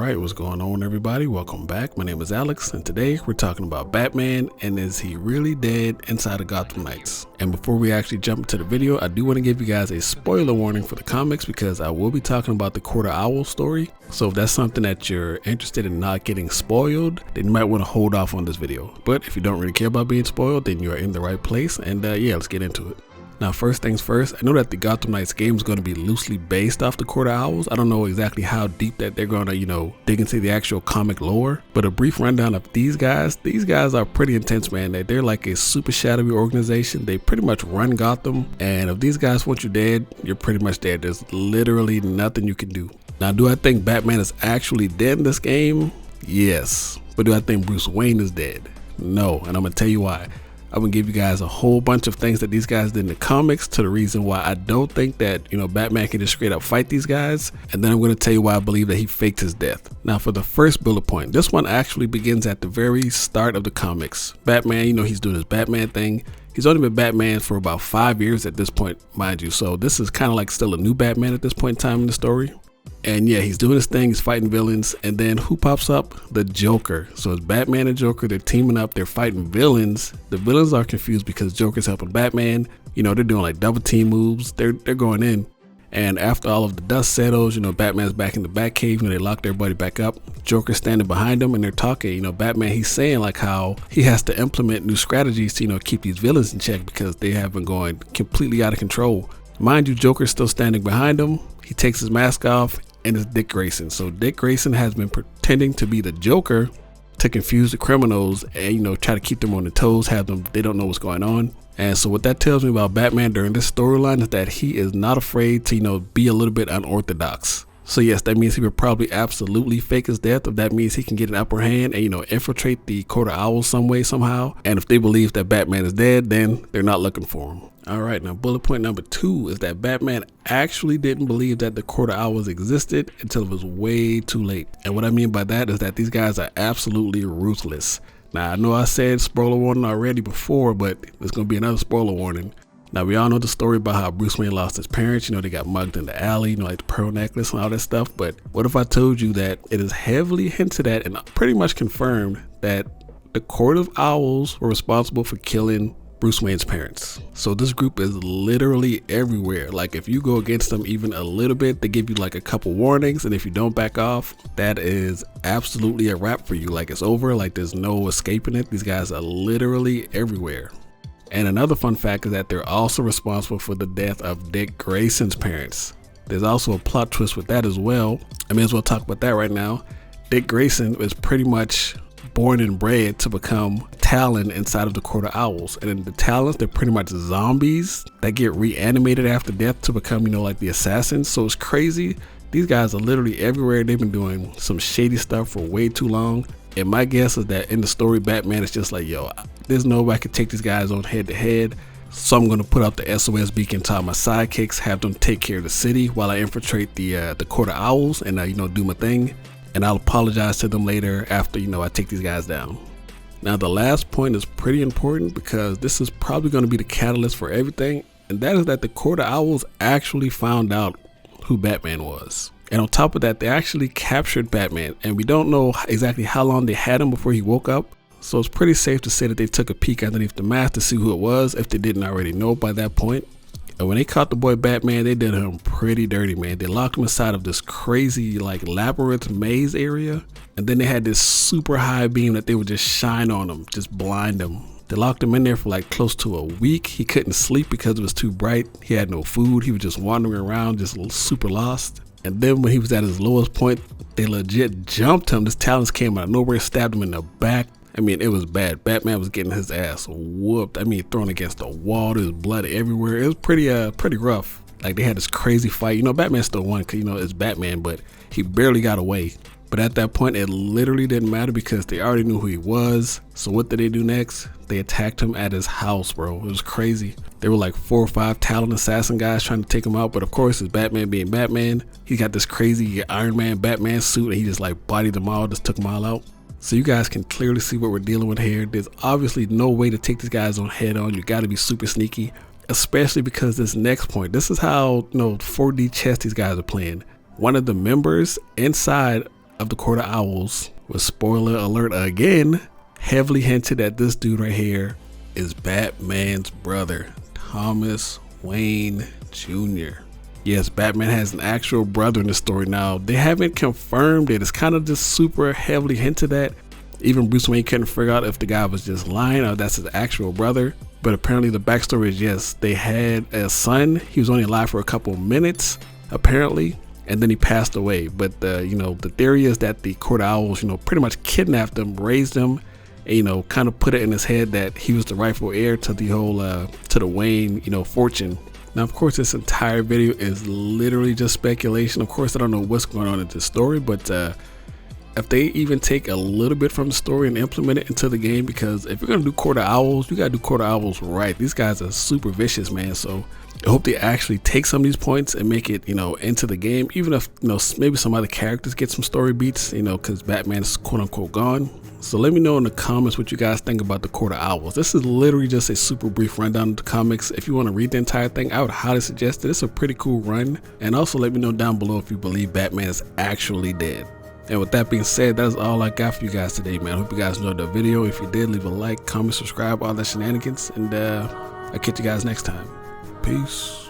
Alright, what's going on everybody? Welcome back. My name is Alex and today we're talking about Batman and is he really dead inside of Gotham Knights? And before we actually jump into the video, I do want to give you guys a spoiler warning for the comics because I will be talking about the Court of Owls story. So if that's something that you're interested in not getting spoiled, then you might want to hold off on this video. But if you don't really care about being spoiled, then you are in the right place and yeah, let's get into it. Now first things first, I know that the Gotham Knights game is going to be loosely based off the Court of Owls. I don't know exactly how deep that they're going to, dig into the actual comic lore. But a brief rundown of these guys are pretty intense, man. They're like a super shadowy organization. They pretty much run Gotham. And if these guys want you dead, you're pretty much dead. There's literally nothing you can do. Now, do I think Batman is actually dead in this game? Yes. But do I think Bruce Wayne is dead? No. And I'm going to tell you why. I'm gonna give you guys a whole bunch of things that these guys did in the comics to the reason why I don't think that, Batman can just straight up fight these guys. And then I'm gonna tell you why I believe that he faked his death. Now for the first bullet point, this one actually begins at the very start of the comics. Batman, he's doing his Batman thing. He's only been Batman for about 5 years at this point, mind you. So this is kind of like still a new Batman at this point in time in the story. And yeah, he's doing his thing, he's fighting villains, and then who pops up? The Joker. So it's Batman and Joker, they're teaming up, they're fighting villains. The villains are confused because Joker's helping Batman. They're doing like double team moves, they're going in. And after all of the dust settles, Batman's back in the Batcave, they locked everybody back up. Joker's standing behind them and they're talking. Batman, he's saying like how he has to implement new strategies to, keep these villains in check because they have been going completely out of control. Mind you, Joker's still standing behind him. He takes his mask off and it's Dick Grayson. So Dick Grayson has been pretending to be the Joker to confuse the criminals and, try to keep them on their toes, they don't know what's going on. And so what that tells me about Batman during this storyline is that he is not afraid to, be a little bit unorthodox. So yes, that means he would probably absolutely fake his death. If that means he can get an upper hand and, infiltrate the Court of Owls some way, somehow. And if they believe that Batman is dead, then they're not looking for him. All right, now bullet point number 2 is that Batman actually didn't believe that the Court of Owls existed until it was way too late. And what I mean by that is that these guys are absolutely ruthless. Now, I know I said spoiler warning already before, but there's going to be another spoiler warning. Now, we all know the story about how Bruce Wayne lost his parents. They got mugged in the alley, like the pearl necklace and all that stuff. But what if I told you that it is heavily hinted at and pretty much confirmed that the Court of Owls were responsible for killing Bruce Wayne's parents? So this group is literally everywhere. Like if you go against them even a little bit, they give you like a couple warnings, and if you don't back off, that is absolutely a wrap for you. Like it's over, like there's no escaping it. These guys are literally everywhere. And another fun fact is that they're also responsible for the death of Dick Grayson's parents. There's also a plot twist with that as well. I may as well talk about that right now. Dick Grayson was pretty much born and bred to become Talon inside of the Court of Owls. And then the Talons, they're pretty much zombies that get reanimated after death to become, like the assassins. So it's crazy. These guys are literally everywhere. They've been doing some shady stuff for way too long. And my guess is that in the story, Batman is just like, yo, there's no way I could take these guys on head to head. So I'm going to put out the SOS beacon to all my sidekicks, have them take care of the city while I infiltrate the Court of Owls and, do my thing. And I'll apologize to them later after, I take these guys down. Now, the last point is pretty important because this is probably going to be the catalyst for everything. And that is that the Court of Owls actually found out who Batman was. And on top of that, they actually captured Batman. And we don't know exactly how long they had him before he woke up. So it's pretty safe to say that they took a peek underneath the mask to see who it was if they didn't already know by that point. And when they caught the boy Batman, they did him pretty dirty, man. They locked him inside of this crazy like labyrinth maze area. And then they had this super high beam that they would just shine on him, just blind him. They locked him in there for like close to a week. He couldn't sleep because it was too bright. He had no food. He was just wandering around, just super lost. And then when he was at his lowest point, they legit jumped him. This Talons came out of nowhere, stabbed him in the back. I mean, it was bad. Batman was getting his ass whooped. I mean, thrown against the wall. There was blood everywhere. It was pretty rough. Like they had this crazy fight. Batman still won because, it's Batman, but he barely got away. But at that point, it literally didn't matter because they already knew who he was. So what did they do next? They attacked him at his house, bro. It was crazy. There were like 4 or 5 Talon assassin guys trying to take him out. But of course, it's Batman being Batman. He got this crazy Iron Man Batman suit and he just like bodied them all, just took them all out. So you guys can clearly see what we're dealing with here. There's obviously no way to take these guys on head on. You got to be super sneaky, especially because this next point, this is how 4D chess these guys are playing. One of the members inside of the Court of Owls, with spoiler alert again, heavily hinted that this dude right here is Batman's brother, Thomas Wayne Jr. Yes, Batman has an actual brother in the story now. They haven't confirmed it. It's kind of just super heavily hinted at. Even Bruce Wayne couldn't figure out if the guy was just lying or that's his actual brother. But apparently the backstory is, yes, they had a son. He was only alive for a couple minutes, apparently, and then he passed away. But the theory is that the Court of Owls, pretty much kidnapped him, raised him, and, kind of put it in his head that he was the rightful heir to the whole to the Wayne, fortune. Now, of course, this entire video is literally just speculation. Of course, I don't know what's going on in this story, but if they even take a little bit from the story and implement it into the game, because if you're gonna do Court of Owls, you gotta do Court of Owls right. These guys are super vicious, man. So I hope they actually take some of these points and make it, into the game. Even if, maybe some other characters get some story beats, because Batman is quote unquote gone. So let me know in the comments what you guys think about the Court of Owls. This is literally just a super brief rundown of the comics. If you want to read the entire thing, I would highly suggest it. It's a pretty cool run. And also let me know down below if you believe Batman is actually dead. And with that being said, that is all I got for you guys today, man. I hope you guys enjoyed the video. If you did, leave a like, comment, subscribe, all that shenanigans. And I'll catch you guys next time. Peace.